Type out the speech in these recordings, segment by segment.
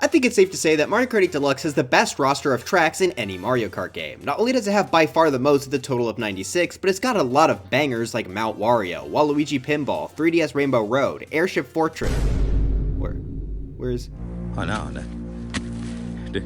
I think it's safe to say that Mario Kart 8 Deluxe has the best roster of tracks in any Mario Kart game. Not only does it have by far the most with a total of 96, but it's got a lot of bangers like Mount Wario, Waluigi Pinball, 3DS Rainbow Road, Airship Fortress. Where's... Oh no,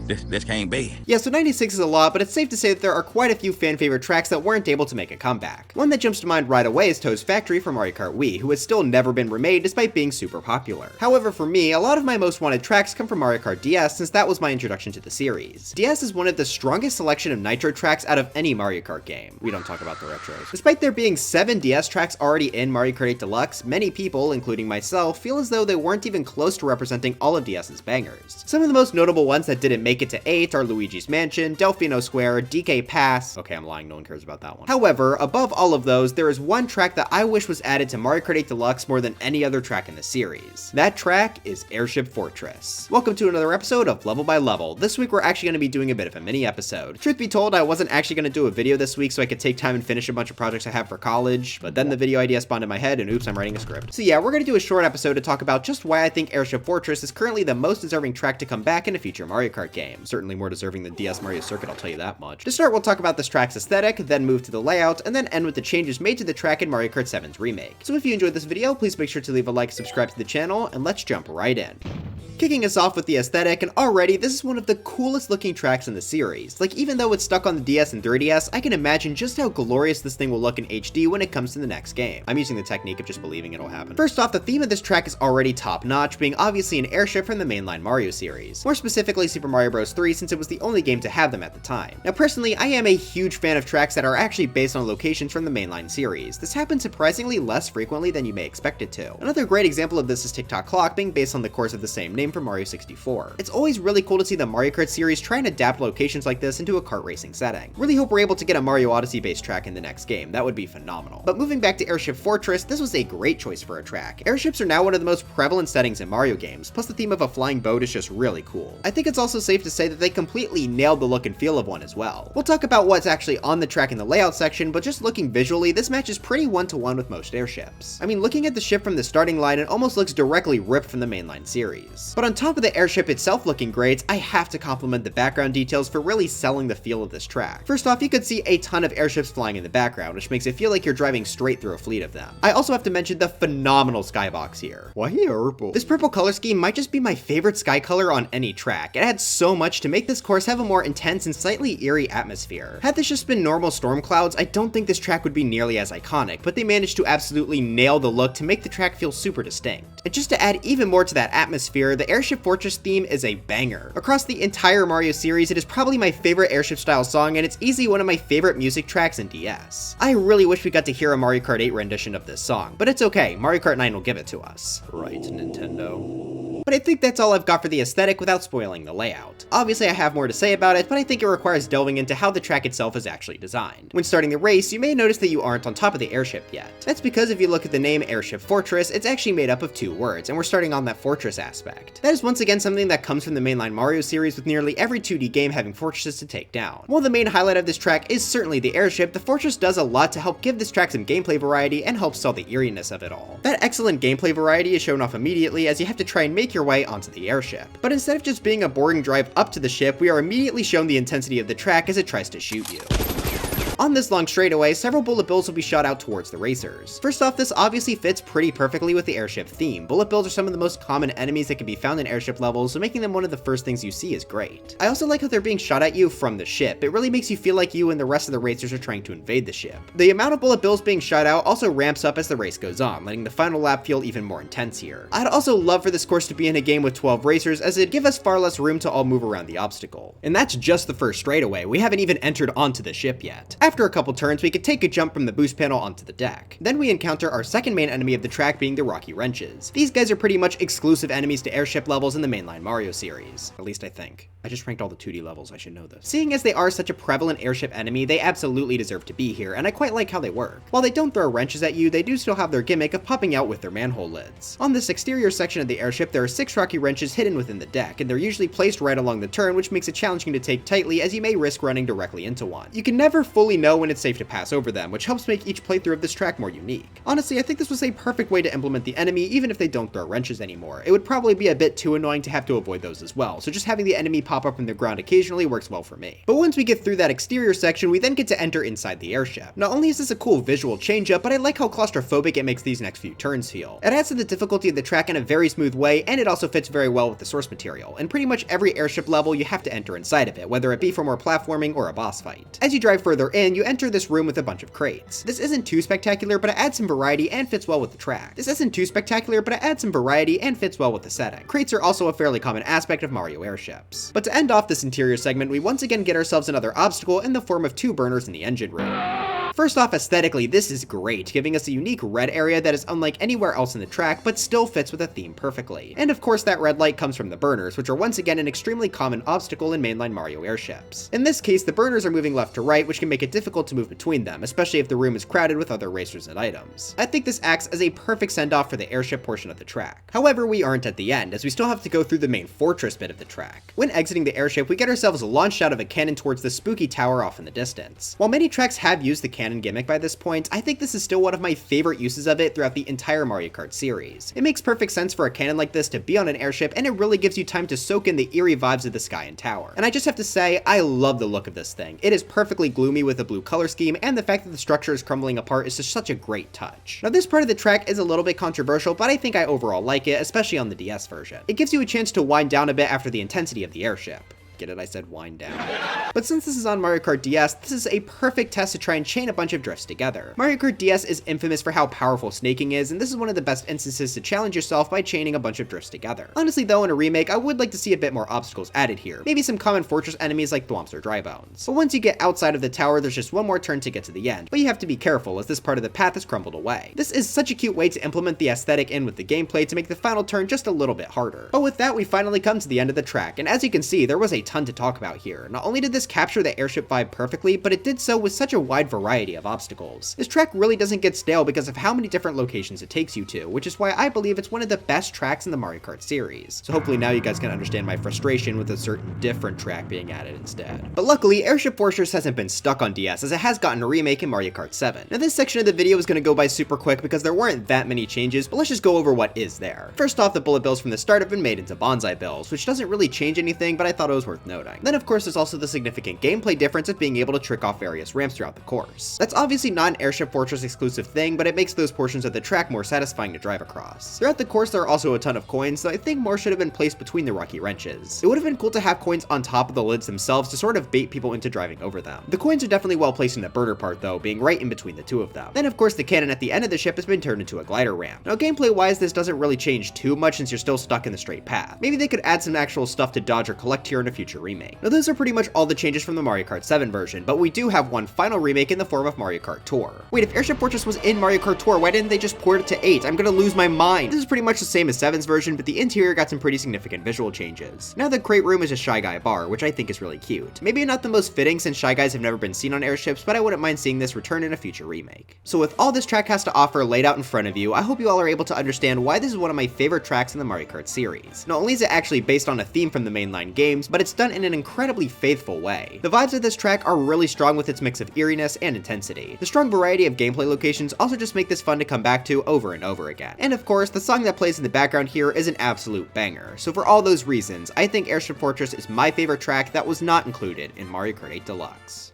this can't be. Yeah, so 96 is a lot, but it's safe to say that there are quite a few fan favorite tracks that weren't able to make a comeback. One that jumps to mind right away is Toad's Factory from Mario Kart Wii, who has still never been remade despite being super popular. However, for me, a lot of my most wanted tracks come from Mario Kart DS since that was my introduction to the series. DS is one of the strongest selection of Nitro tracks out of any Mario Kart game. We don't talk about the retros. Despite there being 7 DS tracks already in Mario Kart 8 Deluxe, many people, including myself, feel as though they weren't even close to representing all of DS's bangers. Some of the most notable ones that didn't make it to 8 are Luigi's Mansion, Delfino Square, DK Pass. Okay, I'm lying, no one cares about that one. However, above all of those, there is one track that I wish was added to Mario Kart 8 Deluxe more than any other track in the series. That track is Airship Fortress. Welcome to another episode of Level by Level. This week we're actually going to be doing a bit of a mini episode. Truth be told, I wasn't actually going to do a video this week so I could take time and finish a bunch of projects I have for college, but then the video idea spawned in my head and oops, I'm writing a script. So yeah, we're going to do a short episode to talk about just why I think Airship Fortress is currently the most deserving track to come back in a future Mario Kart game. Certainly more deserving than DS Mario Circuit, I'll tell you that much. To start, we'll talk about this track's aesthetic, then move to the layout, and then end with the changes made to the track in Mario Kart 7's remake. So if you enjoyed this video, please make sure to leave a like, subscribe to the channel, and let's jump right in. Kicking us off with the aesthetic, and already this is one of the coolest looking tracks in the series. Like, even though it's stuck on the DS and 3DS, I can imagine just how glorious this thing will look in HD when it comes to the next game. I'm using the technique of just believing it'll happen. First off, the theme of this track is already top notch, being obviously an airship from the mainline Mario series. More specifically Super Mario Bros. 3 since it was the only game to have them at the time. Now personally, I am a huge fan of tracks that are actually based on locations from the mainline series. This happens surprisingly less frequently than you may expect it to. Another great example of this is Tick-Tock Clock being based on the course of the same name from Mario 64. It's always really cool to see the Mario Kart series try and adapt locations like this into a kart racing setting. Really hope we're able to get a Mario Odyssey based track in the next game, that would be phenomenal. But moving back to Airship Fortress, this was a great choice for a track. Airships are now one of the most prevalent settings in Mario games, plus the theme of a flying boat is just really cool. I think it's also safe to say that they completely nailed the look and feel of one as well. We'll talk about what's actually on the track in the layout section, but just looking visually, this matches pretty one-to-one with most airships. I mean, looking at the ship from the starting line, it almost looks directly ripped from the mainline series. But on top of the airship itself looking great, I have to compliment the background details for really selling the feel of this track. First off, you could see a ton of airships flying in the background, which makes it feel like you're driving straight through a fleet of them. I also have to mention the phenomenal skybox here. Why purple? This purple color scheme might just be my favorite sky color on any track. It adds so much to make this course have a more intense and slightly eerie atmosphere. Had this just been normal storm clouds, I don't think this track would be nearly as iconic, but they managed to absolutely nail the look to make the track feel super distinct. And just to add even more to that atmosphere, the Airship Fortress theme is a banger. Across the entire Mario series, it is probably my favorite airship style song, and it's easily one of my favorite music tracks in DS. I really wish we got to hear a Mario Kart 8 rendition of this song, but it's okay, Mario Kart 9 will give it to us. Right, Nintendo. But I think that's all I've got for the aesthetic without spoiling the layout. Obviously I have more to say about it, but I think it requires delving into how the track itself is actually designed. When starting the race, you may notice that you aren't on top of the airship yet. That's because if you look at the name Airship Fortress, it's actually made up of 2 words, and we're starting on that fortress aspect. That is once again something that comes from the mainline Mario series, with nearly every 2D game having fortresses to take down. While the main highlight of this track is certainly the airship, the fortress does a lot to help give this track some gameplay variety and help sell the eeriness of it all. That excellent gameplay variety is shown off immediately as you have to try and make your way onto the airship. But instead of just being a boring drive up to the ship, we are immediately shown the intensity of the track as it tries to shoot you. On this long straightaway, several bullet bills will be shot out towards the racers. First off, this obviously fits pretty perfectly with the airship theme. Bullet bills are some of the most common enemies that can be found in airship levels, so making them one of the first things you see is great. I also like how they're being shot at you from the ship. It really makes you feel like you and the rest of the racers are trying to invade the ship. The amount of bullet bills being shot out also ramps up as the race goes on, letting the final lap feel even more intense here. I'd also love for this course to be in a game with 12 racers, as it'd give us far less room to all move around the obstacle. And that's just the first straightaway. We haven't even entered onto the ship yet. After a couple turns, we could take a jump from the boost panel onto the deck. Then we encounter our second main enemy of the track being the Rocky Wrenches. These guys are pretty much exclusive enemies to airship levels in the mainline Mario series. At least I think. I just ranked all the 2D levels, I should know this. Seeing as they are such a prevalent airship enemy, they absolutely deserve to be here, and I quite like how they work. While they don't throw wrenches at you, they do still have their gimmick of popping out with their manhole lids. On this exterior section of the airship, there are 6 rocky wrenches hidden within the deck, and they're usually placed right along the turn, which makes it challenging to take tightly as you may risk running directly into one. You can never fully know when it's safe to pass over them, which helps make each playthrough of this track more unique. Honestly, I think this was a perfect way to implement the enemy even if they don't throw wrenches anymore. It would probably be a bit too annoying to have to avoid those as well, so just having the enemy pop up from the ground occasionally works well for me. But once we get through that exterior section, we then get to enter inside the airship. Not only is this a cool visual change up, but I like how claustrophobic it makes these next few turns feel. It adds to the difficulty of the track in a very smooth way, and it also fits very well with the source material. In pretty much every airship level, you have to enter inside of it, whether it be for more platforming or a boss fight. As you drive further in, you enter this room with a bunch of crates. This isn't too spectacular, but it adds some variety and fits well with the track. This isn't too spectacular, but it adds some variety and fits well with the setting. Crates are also a fairly common aspect of Mario airships. But to end off this interior segment, we once again get ourselves another obstacle in the form of 2 burners in the engine room. First off, aesthetically, this is great, giving us a unique red area that is unlike anywhere else in the track, but still fits with the theme perfectly. And of course, that red light comes from the burners, which are once again an extremely common obstacle in mainline Mario airships. In this case, the burners are moving left to right, which can make it difficult to move between them, especially if the room is crowded with other racers and items. I think this acts as a perfect send-off for the airship portion of the track. However, we aren't at the end, as we still have to go through the main fortress bit of the track. When exiting the airship, we get ourselves launched out of a cannon towards the spooky tower off in the distance. While many tracks have used the cannon gimmick by this point, I think this is still one of my favorite uses of it throughout the entire Mario Kart series. It makes perfect sense for a cannon like this to be on an airship, and it really gives you time to soak in the eerie vibes of the sky and tower. And I just have to say, I love the look of this thing. It is perfectly gloomy with a blue color scheme, and the fact that the structure is crumbling apart is just such a great touch. Now this part of the track is a little bit controversial, but I think I overall like it, especially on the DS version. It gives you a chance to wind down a bit after the intensity of the airship. Get it? I said wind down. But since this is on Mario Kart DS, this is a perfect test to try and chain a bunch of drifts together. Mario Kart DS is infamous for how powerful snaking is, and this is one of the best instances to challenge yourself by chaining a bunch of drifts together. Honestly though, in a remake, I would like to see a bit more obstacles added here. Maybe some common fortress enemies like Thwomps or Dry Bones. But once you get outside of the tower, there's just one more turn to get to the end, but you have to be careful as this part of the path is crumbled away. This is such a cute way to implement the aesthetic in with the gameplay to make the final turn just a little bit harder. But with that, we finally come to the end of the track, and as you can see, there was a ton to talk about here. Not only did this capture the airship vibe perfectly, but it did so with such a wide variety of obstacles. This track really doesn't get stale because of how many different locations it takes you to, which is why I believe it's one of the best tracks in the Mario Kart series. So hopefully now you guys can understand my frustration with a certain different track being added instead. But luckily, Airship Fortress hasn't been stuck on DS, as it has gotten a remake in Mario Kart 7. Now this section of the video is going to go by super quick because there weren't that many changes, but let's just go over what is there. First off, the bullet bills from the start have been made into bonsai bills, which doesn't really change anything, but I thought it was worth noting. Then of course there's also the significant gameplay difference of being able to trick off various ramps throughout the course. That's obviously not an Airship Fortress exclusive thing, but it makes those portions of the track more satisfying to drive across. Throughout the course there are also a ton of coins, though I think more should have been placed between the rocky wrenches. It would have been cool to have coins on top of the lids themselves to sort of bait people into driving over them. The coins are definitely well placed in the burner part though, being right in between the two of them. Then of course the cannon at the end of the ship has been turned into a glider ramp. Now gameplay wise this doesn't really change too much since you're still stuck in the straight path. Maybe they could add some actual stuff to dodge or collect here in a future remake. Now those are pretty much all the changes from the Mario Kart 7 version, but we do have one final remake in the form of Mario Kart Tour. Wait, if Airship Fortress was in Mario Kart Tour, why didn't they just port it to 8? I'm gonna lose my mind. This is pretty much the same as 7's version, but the interior got some pretty significant visual changes. Now the crate room is a Shy Guy bar, which I think is really cute. Maybe not the most fitting since Shy Guys have never been seen on airships, but I wouldn't mind seeing this return in a future remake. So with all this track has to offer laid out in front of you, I hope you all are able to understand why this is one of my favorite tracks in the Mario Kart series. Not only is it actually based on a theme from the mainline games, but it's done in an incredibly faithful way. The vibes of this track are really strong with its mix of eeriness and intensity. The strong variety of gameplay locations also just make this fun to come back to over and over again. And of course, the song that plays in the background here is an absolute banger. So for all those reasons, I think Airship Fortress is my favorite track that was not included in Mario Kart 8 Deluxe.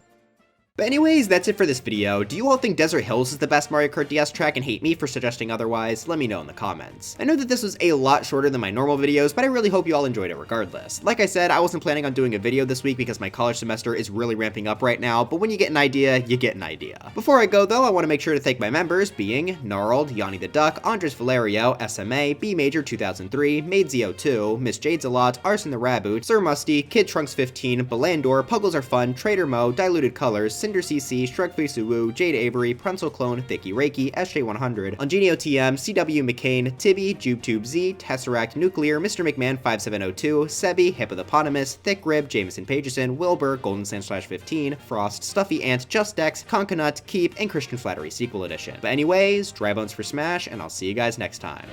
But anyways, that's it for this video. Do you all think Desert Hills is the best Mario Kart DS track and hate me for suggesting otherwise? Let me know in the comments. I know that this was a lot shorter than my normal videos, but I really hope you all enjoyed it regardless. Like I said, I wasn't planning on doing a video this week because my college semester is really ramping up right now, but when you get an idea, you get an idea. Before I go though, I want to make sure to thank my members, being Gnarled, Yanni the Duck, Andres Valerio, SMA, B Major 2003, Maidzo2, Miss Jades a Lot, Arson the Raboot, Sir Musty, Kid Trunks 15, Belandor, Puggles Are Fun, Trader Mo, Diluted Colors, Cinder CC, Shrugface Uwu, Jade Avery, Pruncel Clone, Thicky Reiki, SJ100, Ongenio TM, CW McCain, Tibby, JubeTube Z, Tesseract Nuclear, Mr. McMahon 5702, Sebi, Hippopotamus, Thick Rib, Jameson Pageson, Wilbur, Golden Sand/15, Frost, Stuffy Ant, Just X, Conkanut, Keep, and Christian Flattery Sequel Edition. But anyways, dry bones for Smash, and I'll see you guys next time.